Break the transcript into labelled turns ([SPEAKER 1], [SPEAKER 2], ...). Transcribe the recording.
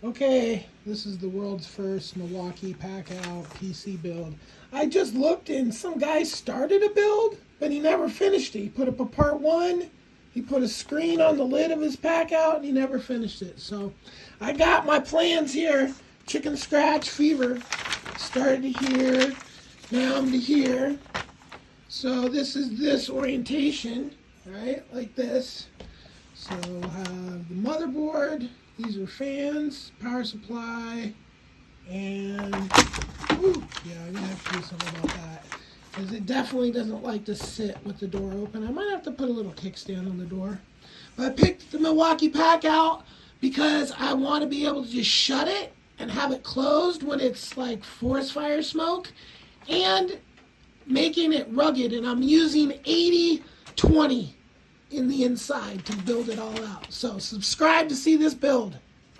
[SPEAKER 1] Okay, this is the world's first Milwaukee Pack-Out PC build. I just looked and some guy started a build, but he never finished it. He put up a part one, he put a screen on the lid of his Pack-Out, and he never finished it. So I got my plans here. Chicken scratch fever. Started here, now I'm to here. So this is this orientation, right, like this. So we'll have the motherboard. These are fans, power supply, and yeah, I'm gonna have to do something about that because it definitely doesn't like to sit with the door open. I might have to put a little kickstand on the door. But I picked the Milwaukee Pack-Out because I want to be able to just shut it and have it closed when it's like forest fire smoke, and making it rugged. And I'm using 80/20 in the inside to build it all out. So subscribe to see this build.